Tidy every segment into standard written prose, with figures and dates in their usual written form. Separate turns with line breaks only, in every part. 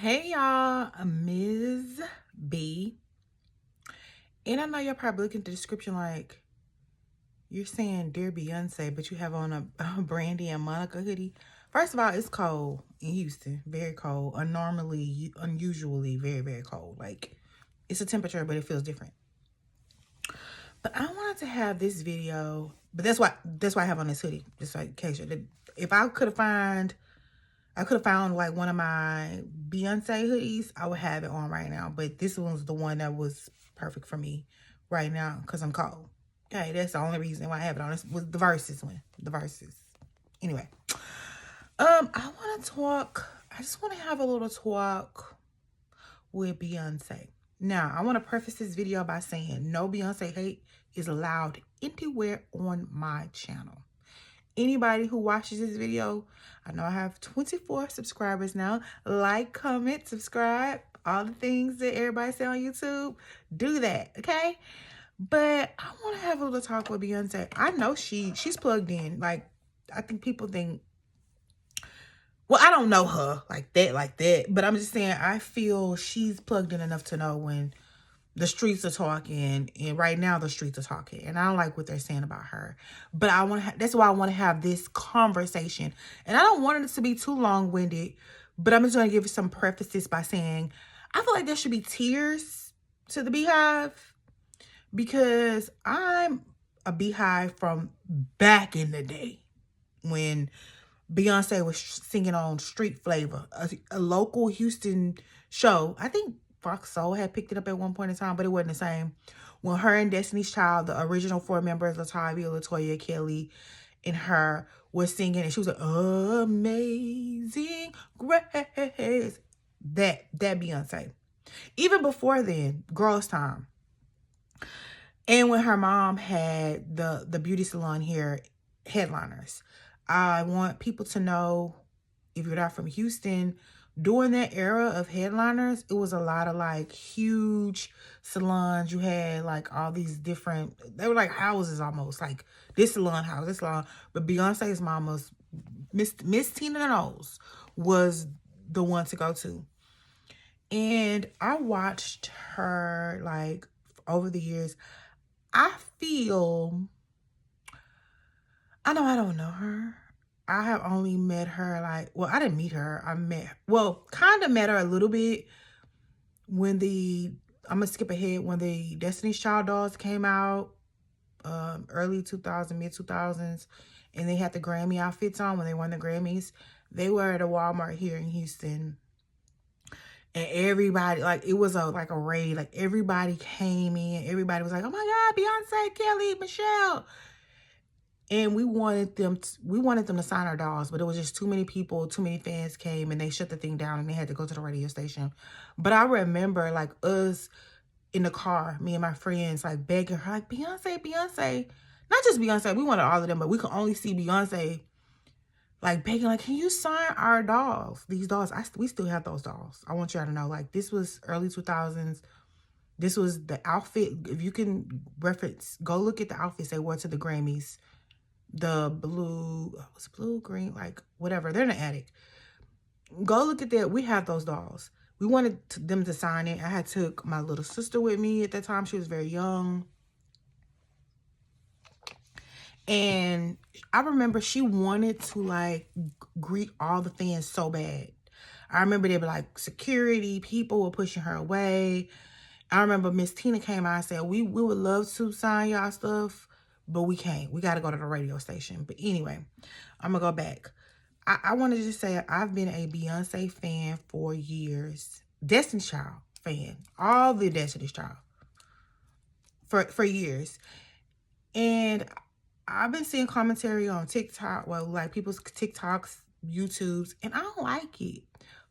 Hey y'all, Ms. B. And I know y'all probably looking at the description like, you're saying Dear Beyonce, but you have on a Brandy and Monica hoodie. First of all, it's cold in Houston. Very cold. Unusually very, very cold. Like, it's a temperature, but it feels different. But I wanted to have this video, but that's why I have on this hoodie. Just like in case if I could have found like one of my Beyonce hoodies, I would have it on right now. But this one's the one that was perfect for me right now because I'm cold. Okay, that's the only reason why I have it on. This was the Versus one. The Versus. Anyway, I want to talk. I just want to have a little talk with Beyonce. Now, I want to preface this video by saying no Beyonce hate is allowed anywhere on my channel. Anybody who watches this video, I know I have 24 subscribers now. Like, comment, subscribe, all the things that everybody say on YouTube. Do that, okay? But I want to have a little talk with Beyonce. I know she's plugged in. Like, I think people think, well, I don't know her like that. But I'm just saying, I feel she's plugged in enough to know when the streets are talking, and right now the streets are talking, and I don't like what they're saying about her. But that's why I want to have this conversation, and I don't want it to be too long-winded. But I'm just going to give some prefaces by saying I feel like there should be tears to the Beehive because I'm a Beehive from back in the day when Beyonce was singing on Street Flavor, a local Houston show. I think Fox Soul had picked it up at one point in time, but it wasn't the same. When her and Destiny's Child, the original four members, LaToya, Kelly, and her, was singing, and she was like, Amazing Grace. That Beyonce. Even before then, Girls Time. And when her mom had the beauty salon here, Headliners. I want people to know, if you're not from Houston, during that era of Headliners, it was a lot of like huge salons. You had like all these different, they were like houses almost, like this salon house, this salon. But Beyonce's mama's, Miss Tina Knowles, was the one to go to. And I watched her like over the years. I know I don't know her. I have only met her like, well, I didn't meet her. Kind of met her a little bit when I'm going to skip ahead, when the Destiny's Child dolls came out, early 2000s, mid 2000s, and they had the Grammy outfits on when they won the Grammys. They were at a Walmart here in Houston. And everybody, like, it was a raid. Like, everybody came in. Everybody was like, oh my God, Beyonce, Kelly, Michelle. And we wanted them to sign our dolls, but it was just too many people, too many fans came, and they shut the thing down, and they had to go to the radio station. But I remember, like, us in the car, me and my friends, like, begging her, like, Beyonce, Beyonce. Not just Beyonce, we wanted all of them, but we could only see Beyonce, like, begging, like, can you sign our dolls? These dolls, we still have those dolls. I want y'all to know, like, this was early 2000s. This was the outfit. If you can reference, go look at the outfits they wore to the Grammys. The blue, was it blue, green, like whatever. They're in the attic. Go look at that. We have those dolls. We wanted them to sign it. I had took my little sister with me at that time. She was very young. And I remember she wanted to like greet all the fans so bad. I remember they were like security, people were pushing her away. I remember Miss Tina came out and said, we would love to sign y'all stuff, but we can't. We got to go to the radio station. But anyway, I'm going to go back. I wanted to just say I've been a Beyonce fan for years. Destiny's Child fan. All the Destiny's Child. For years. And I've been seeing commentary on TikTok. Well, like people's TikToks, YouTubes. And I don't like it.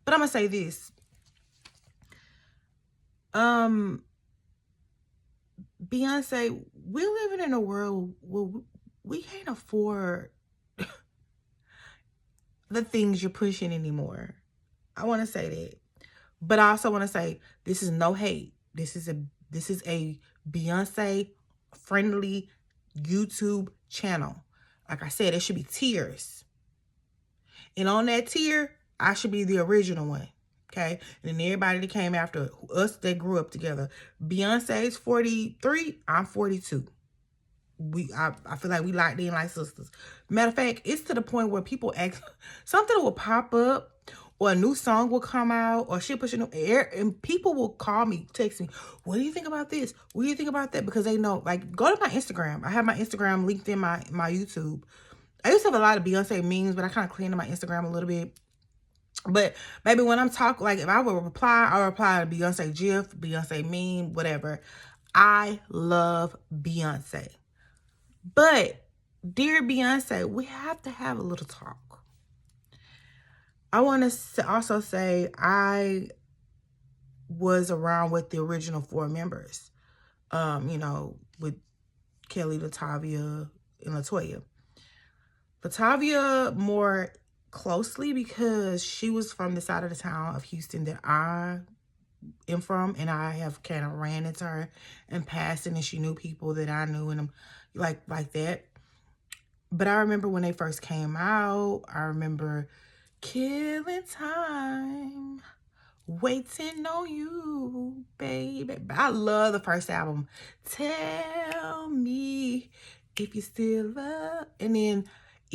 But I'm going to say this. Beyonce, we're living in a world where we can't afford the things you're pushing anymore. I want to say that. But I also want to say this is no hate. This is a Beyonce friendly YouTube channel. Like I said, it should be tiers. And on that tier, I should be the original one. Okay, and then everybody that came after us, they grew up together. Beyonce's 43, I'm 42. I feel like we locked in like sisters. Matter of fact, it's to the point where people ask, something will pop up, or a new song will come out, or shit push a new air, and people will call me, text me, what do you think about this? What do you think about that? Because they know, like, go to my Instagram. I have my Instagram linked in my YouTube. I used to have a lot of Beyonce memes, but I kind of cleaned up my Instagram a little bit. But maybe when I'm talking, like, if I would reply, I'll reply to Beyonce GIF, Beyonce meme, whatever. I love Beyonce. But, dear Beyonce, we have to have a little talk. I want to also say I was around with the original 4 members. You know, with Kelly, Latavia, and Latoya. Latavia more closely because she was from the side of the town of Houston that I am from, and I have kind of ran into her in passing, and she knew people that I knew, and like that. But I remember when they first came out, I remember killing time, waiting on you, baby. I love the first album. Tell me if you still love, and then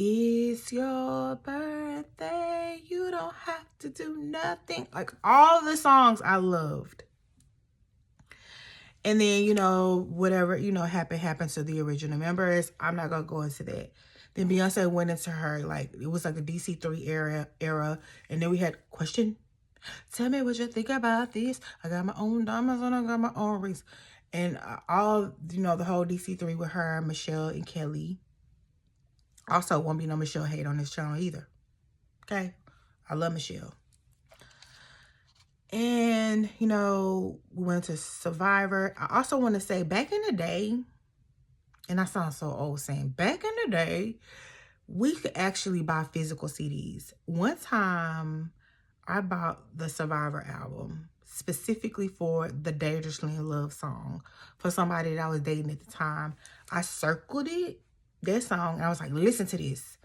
it's your birthday, you don't have to do nothing. Like, all the songs I loved. And then, you know, whatever, you know, happened to the original members. I'm not going to go into that. Then Beyonce went into her, like, it was like the DC3 era. And then we had question. Tell me what you think about this. I got my own diamonds and I got my own rings. And all, you know, the whole DC3 with her, Michelle, and Kelly. Also, won't be no Michelle hate on this channel either. Okay? I love Michelle. And, you know, we went to Survivor. I also want to say, back in the day, and I sound so old saying, back in the day, we could actually buy physical CDs. One time, I bought the Survivor album specifically for the Dangerously in Love song for somebody that I was dating at the time. I circled it, that song, and I was like, listen to this.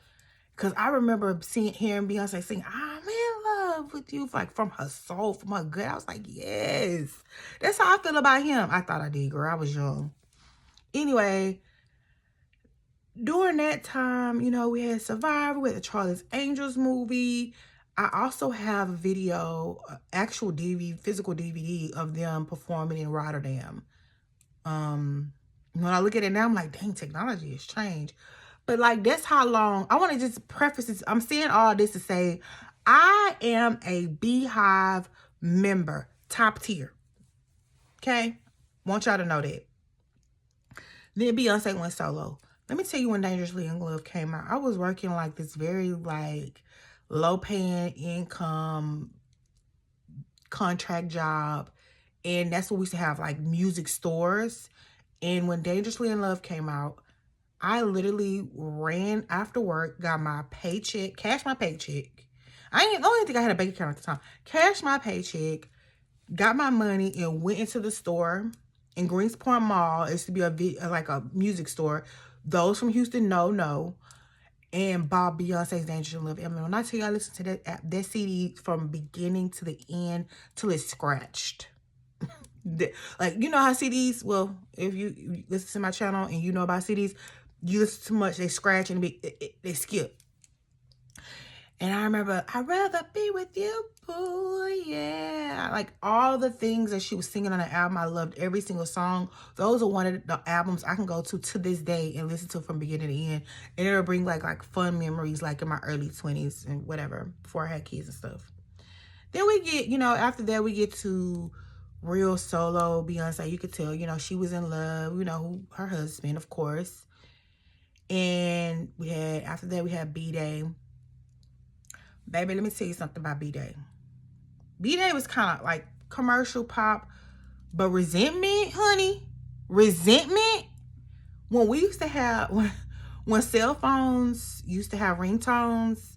Because I remember hearing Beyonce sing, I'm in love with you, like from her soul, from her gut. I was like, yes. That's how I feel about him. I thought I did, girl. I was young. Anyway, during that time, you know, we had Survivor, we had the Charlie's Angels movie. I also have a video, actual DVD, physical DVD of them performing in Rotterdam. When I look at it now, I'm like, dang, technology has changed. But, like, that's how long. I want to just preface this. I'm saying all this to say I am a Beehive member, top tier. Okay? Want y'all to know that. Then Beyonce went solo. Let me tell you when Dangerously in Love came out. I was working, like, this very, like, low-paying income contract job. And that's what we used to have, like, music stores. And when Dangerously in Love came out, I literally ran after work, got my paycheck, cashed my paycheck. I don't think I had a bank account at the time. Cashed my paycheck, got my money, and went into the store in Greenspoint Mall. It used to be like a music store. Those from Houston know. And bought Beyonce's Dangerously in Love. I mean, when I tell you I listened to that CD from beginning to the end till it's scratched. Like, you know how CDs, well, if you listen to my channel and you know about CDs, you listen too much, they scratch and they skip. And I remember, I'd rather be with you, boo, yeah. Like, all the things that she was singing on the album, I loved every single song. Those are one of the albums I can go to this day and listen to from beginning to end. And it'll bring, like fun memories, like in my early 20s and whatever, before I had kids and stuff. Then we get, you know, after that, we get to real solo Beyonce. You could tell, you know, she was in love, you know, her husband, of course. And after that, we had B-Day. Baby, let me tell you something about B-Day. B-Day was kind of like commercial pop, but resentment, honey, resentment. When we used to have, when cell phones used to have ringtones,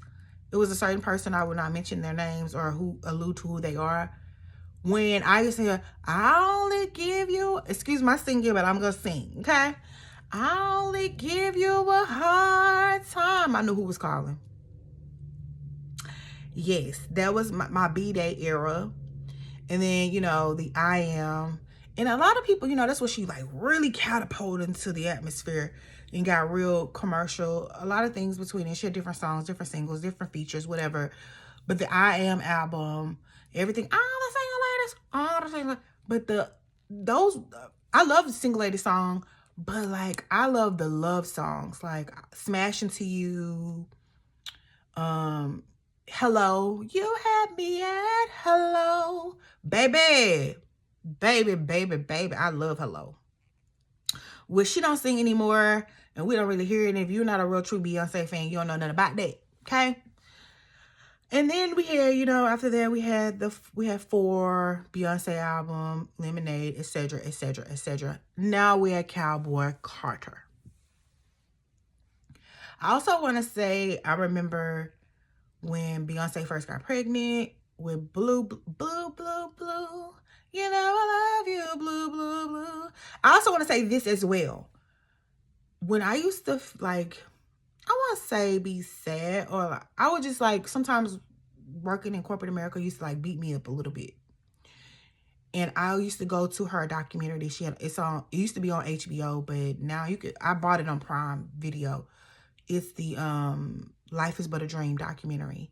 it was a certain person, I would not mention their names or who allude to who they are. When I used to hear, I only give you, excuse my singing, but I'm going to sing, okay? I only give you a hard time. I knew who was calling. Yes, that was my B-Day era. And then, you know, the I Am. And a lot of people, you know, that's what she like really catapulted into the atmosphere and got real commercial. A lot of things between it. She had different songs, different singles, different features, whatever. But the I Am album, everything, all the single ladies, all the single, but those, I love the single lady song, but like, I love the love songs, like Smash Into You, Hello, you had me at hello, baby, baby, baby, baby. I love Hello. Which she don't sing anymore, and we don't really hear it. And if you're not a real true Beyonce fan, you don't know nothing about that. Okay. And then we had, you know, after that we had 4 Beyonce album, Lemonade, etc., etc., etc. Now we're at Cowboy Carter. I also want to say I remember when Beyonce first got pregnant with Blue, Blue, Blue, Blue. You know I love you, Blue, Blue, Blue. I also want to say this as well. When I used to like, I want to say be sad, or like, I would just like, sometimes working in corporate America used to like beat me up a little bit. And I used to go to her documentary. It used to be on HBO, but now I bought it on Prime Video. It's the Life is But a Dream documentary.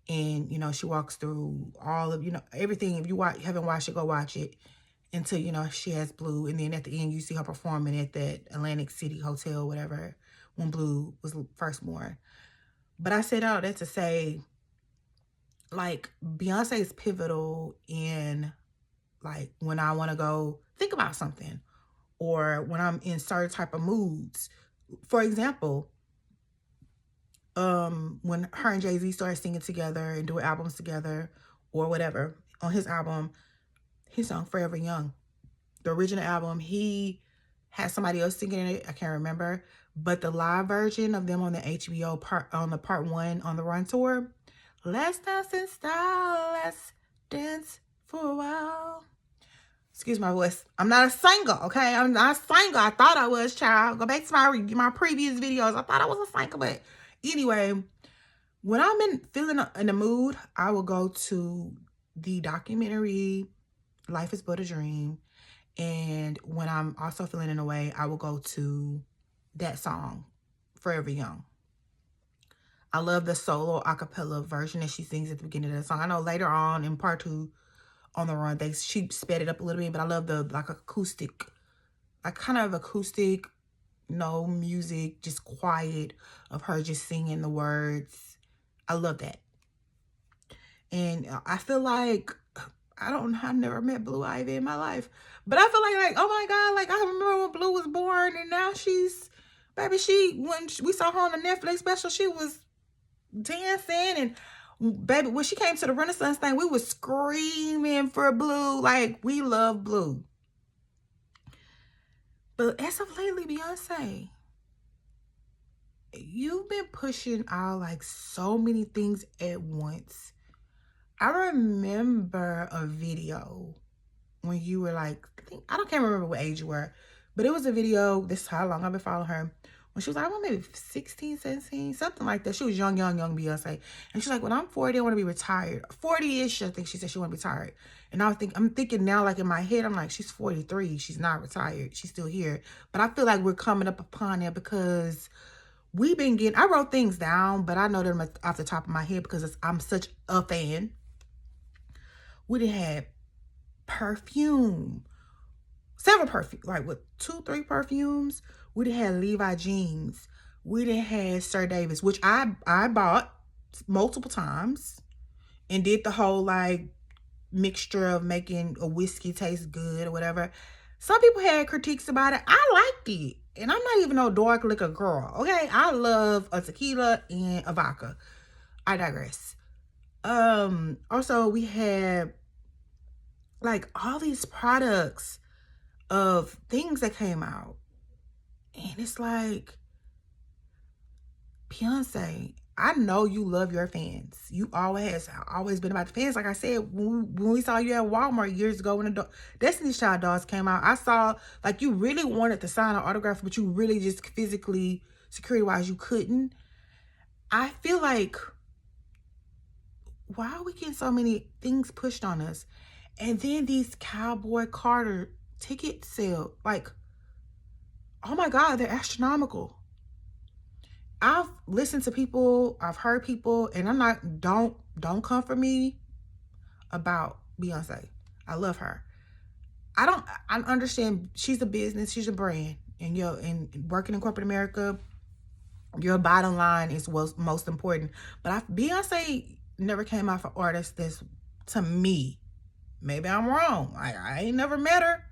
And, you know, she walks through all of, you know, everything. If you haven't watched it, go watch it until, you know, she has Blue. And then at the end, you see her performing at that Atlantic City Hotel, whatever, when Blue was first born. But I said all that to say, like, Beyonce is pivotal in, like, when I want to go think about something or when I'm in certain type of moods. For example, when her and Jay-Z started singing together and doing albums together or whatever, on his album, his song Forever Young, the original album, he had somebody else singing in it. I can't remember, but the live version of them on the HBO part 1 on the Run tour, let's dance in style, let's dance for a while. Excuse my voice. I'm not a singer, okay? I'm not a singer. I thought I was, child. Go back to my previous videos. I thought I was a singer, but anyway, when I'm feeling in the mood, I will go to the documentary Life is But a Dream. And when I'm also feeling in a way, I will go to that song, Forever Young. I love the solo acapella version that she sings at the beginning of the song. I know later on in part 2 on the Run, she sped it up a little bit, but I love the like acoustic, like kind of acoustic, no music, just quiet of her just singing the words. I love that. And I feel like, I've never met Blue Ivy in my life, but I feel like, oh my God, like I remember when Blue was born, and now when we saw her on the Netflix special, she was dancing, and baby, when she came to the Renaissance thing, we was screaming for Blue, like we love Blue. But as of lately, Beyonce, you've been pushing out like so many things at once. I remember a video when you were like, I can't remember what age you were, but it was a video, this is how long I've been following her, when she was like, I want maybe 16, 17, something like that. She was young Beyonce. And she's like, when I'm 40, I want to be retired. 40-ish, I think she said she want to be retired. And I'm thinking now, like in my head, I'm like, she's 43. She's not retired. She's still here. But I feel like we're coming up upon it because I wrote things down, but I know them off the top of my head because I'm such a fan. We done had perfume, several perfumes, like with 2, 3 perfumes. We done had Levi jeans. We done had Sir Davis, which I bought multiple times and did the whole like mixture of making a whiskey taste good or whatever. Some people had critiques about it. I liked it. And I'm not even no dark liquor girl, okay? I love a tequila and a vodka. I digress. Also, we had like all these products of things that came out. And it's like, Beyonce, I know you love your fans. You always been about the fans. Like I said, when we saw you at Walmart years ago when the Destiny's Child dolls came out, I saw like you really wanted to sign an autograph, but you really just physically, security-wise, you couldn't. I feel like why are we getting so many things pushed on us? And then these Cowboy Carter ticket sale, like, oh my God, they're astronomical. I've listened to people, I've heard people, and I'm not, don't come for me about Beyonce. I love her. I understand she's a business, she's a brand, and working in corporate America, your bottom line is what's most important. But Beyonce never came out for artists that's, to me, maybe I'm wrong. I ain't never met her.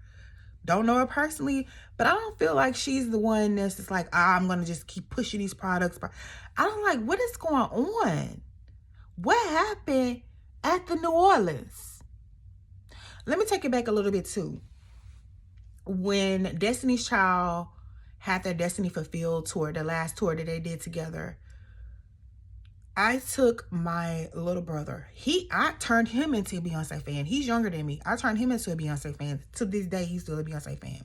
Don't know her personally, but I don't feel like she's the one that's just like, I'm going to just keep pushing these products. I don't like, what is going on? What happened at the New Orleans? Let me take it back a little bit too. When Destiny's Child had their Destiny Fulfilled tour, the last tour that they did together, I took my little brother. I turned him into a Beyonce fan. He's younger than me. I turned him into a Beyonce fan. To this day, he's still a Beyonce fan.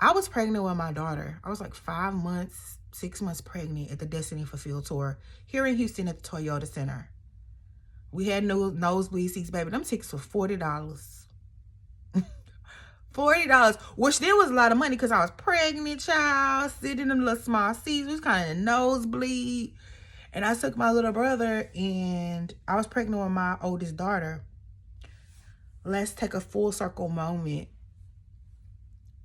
I was pregnant with my daughter. I was like 5 months, 6 months pregnant at the Destiny Fulfilled tour here in Houston at the Toyota Center. We had nosebleed seats, baby. Them tickets were $40. $40, which then was a lot of money because I was pregnant, child, sitting in them little small seats. We was kind of nosebleed. And I took my little brother, and I was pregnant with my oldest daughter. Let's take a full circle moment.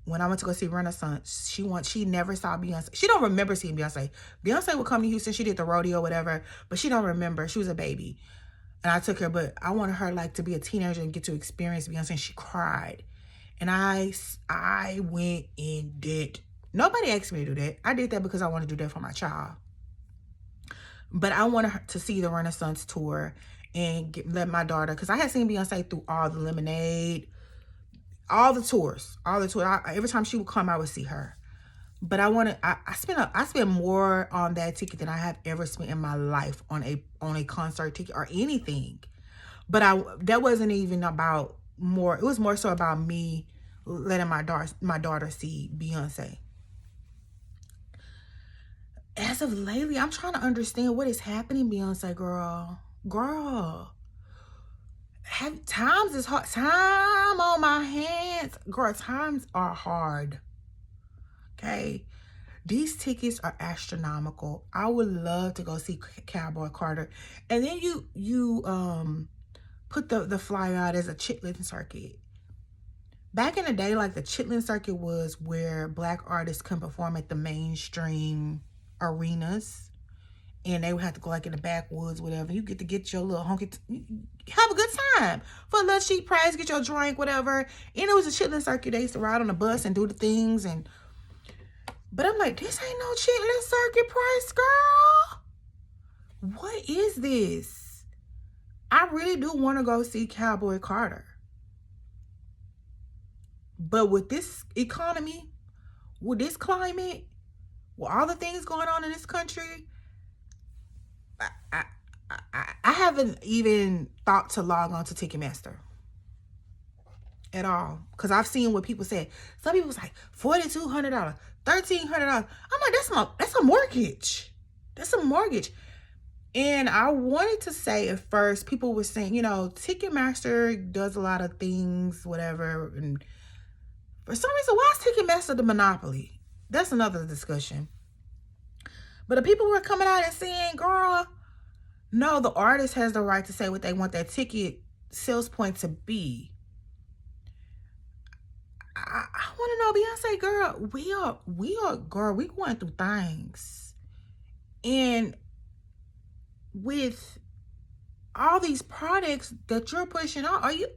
When I went to go see Renaissance, she never saw Beyonce. She don't remember seeing Beyonce. Beyonce would come to Houston. She did the rodeo, whatever, but she don't remember. She was a baby. And I took her, but I wanted her like to be a teenager and get to experience Beyonce, and she cried. And I went in debt. Nobody asked me to do that. I did that because I wanted to do that for my child. But I wanted her to see the Renaissance tour and let my daughter, because I had seen Beyonce through all the Lemonade, all the tours. Every time she would come, I would see her. But I spent more on that ticket than I have ever spent in my life on a concert ticket or anything. But that wasn't even about more. It was more so about me letting my daughter see Beyonce. As of lately, I'm trying to understand what is happening, Beyonce, girl. Times is hard. Time on my hands. Girl, times are hard. Okay? These tickets are astronomical. I would love to go see Cowboy Carter. And then you put the flyer out as a Chitlin circuit. Back in the day, like the Chitlin circuit was where Black artists can perform at the mainstream arenas, and they would have to go like in the backwoods, whatever. You get to get your little have a good time for a little cheap price, get your drink, whatever. And it was a Chitlin circuit. They used to ride on the bus and do the things, but I'm like, this ain't no Chitlin circuit price, girl. What is this? I really do want to go see Cowboy Carter. But with this economy, with this climate, with all the things going on in this country, I haven't even thought to log on to Ticketmaster at all, because I've seen what people said. Some people was like $4,200, $1,300. I'm like, that's a mortgage. That's a mortgage. And I wanted to say at first, people were saying, Ticketmaster does a lot of things, whatever. And for some reason, why is Ticketmaster the monopoly? That's another discussion. But the people were coming out and saying, girl, no, the artist has the right to say what they want their ticket sales point to be. I want to know, Beyonce, girl, we going through things. And with all these products that you're pushing out, are you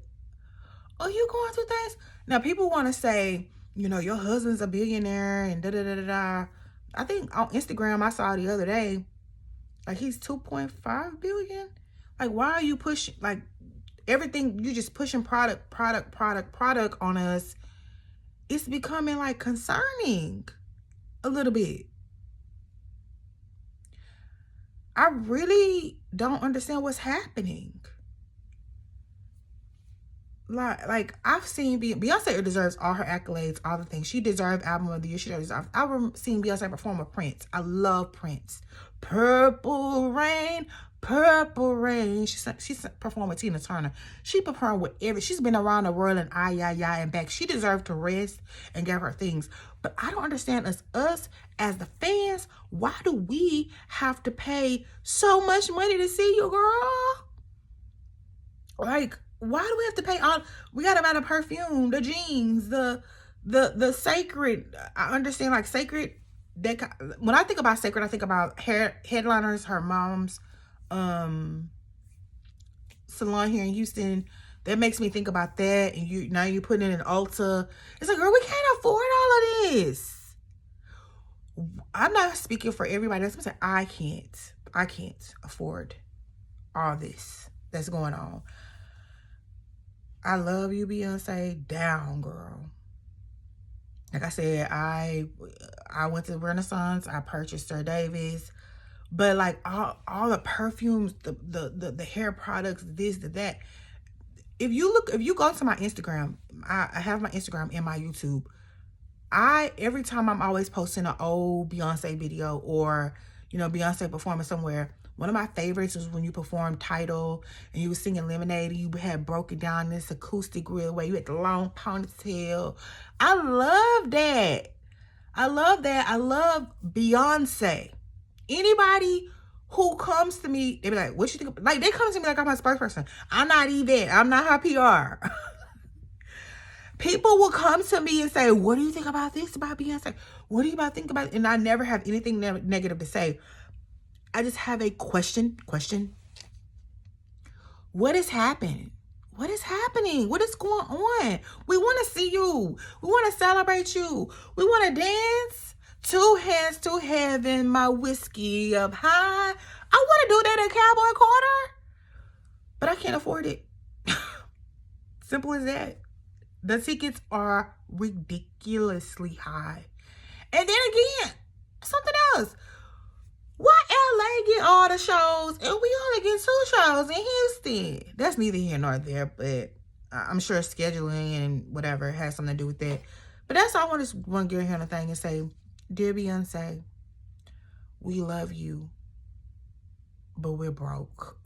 going through things? Now, people want to say, your husband's a billionaire and da-da-da-da-da. I think on Instagram, I saw the other day, like he's 2.5 billion. Like, why are you pushing, like, everything, you just pushing product on us? It's becoming, like, concerning a little bit. I really don't understand what's happening. like I've seen Beyonce deserves all her accolades, all the things. She deserves album of the year. She deserves. I've seen Beyonce perform with Prince. I love Prince. Purple Rain, Purple Rain. She performed with Tina Turner. She performed with she's been around the world and and back. She deserved to rest and get her things. But I don't understand us as the fans, why do we have to pay so much money to see you, girl? Like, why do we have to pay all? We gotta buy the perfume, the jeans, the sacred. I understand, like, sacred. When I think about sacred, I think about headliners, her mom's salon here in Houston. That makes me think about that. And you're putting in an Ulta. It's like, girl, we can't afford all of this. I'm not speaking for everybody. That's what I'm saying. I can't afford all this that's going on. I love you, Beyonce. Down, girl. Like I said, I went to Renaissance. I purchased Sir Davis. But like all the perfumes, the hair products, this, that. If you go to my Instagram, I have my Instagram and my YouTube. Every time I'm always posting an old Beyonce video or, Beyonce performing somewhere. One of my favorites was when you performed Tidal and you were singing Lemonade and you had broken down this acoustic real way. You had the long ponytail. I love that. I love Beyonce. Anybody who comes to me, they be like, what you think? Like, they come to me like I'm a spokesperson. I'm not even. I'm not her PR. People will come to me and say, what do you think about this about Beyonce? What do you think about it? And I never have anything negative to say. I just have a question. What is happening? What is happening? What is going on? We want to see you. We want to celebrate you. We want to dance. 2 hands to heaven, my whiskey up high. I want to do that at Cowboy Carter, but I can't afford it. Simple as that. The tickets are ridiculously high. And then again, something else. Why LA get all the shows and we only get 2 shows in Houston? That's neither here nor there, but I'm sure scheduling and whatever has something to do with that. But that's all I want to get here on the thing and say, dear Beyonce, we love you, but we're broke.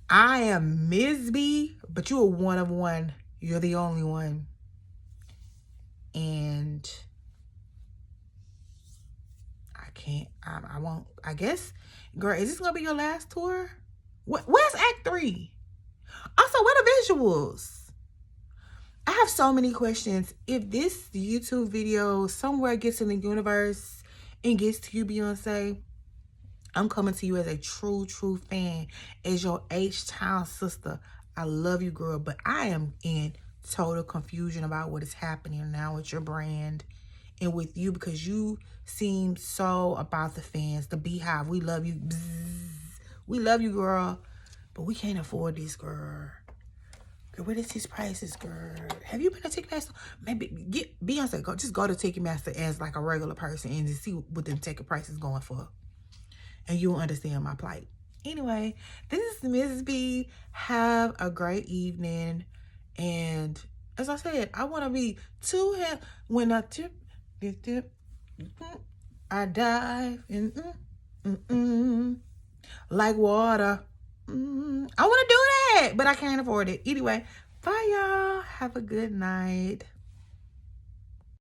I am Ms. B, but you are one of one. You're the only one. And I won't, I guess, girl, is this going to be your last tour? Where's Act 3? Also, where the visuals? I have so many questions. If this YouTube video somewhere gets in the universe and gets to you, Beyonce, I'm coming to you as a true fan, as your H-Town sister. I love you, girl, but I am in total confusion about what is happening now with your brand and with you, because you seem so about the fans, the Beehive. We love you. Bzzz. We love you, girl, but we can't afford this, girl. Girl, what is these prices, girl? Have you been to Ticketmaster? Maybe get Beyonce. Just go to Ticketmaster as like a regular person and just see what the ticket price is going for, and you'll understand my plight. Anyway, this is Mrs. B. Have a great evening, and as I said, I want to be 2 hands when I tip. I dive in like water. I want to do that, but I can't afford it. Anyway, bye, y'all. Have a good night.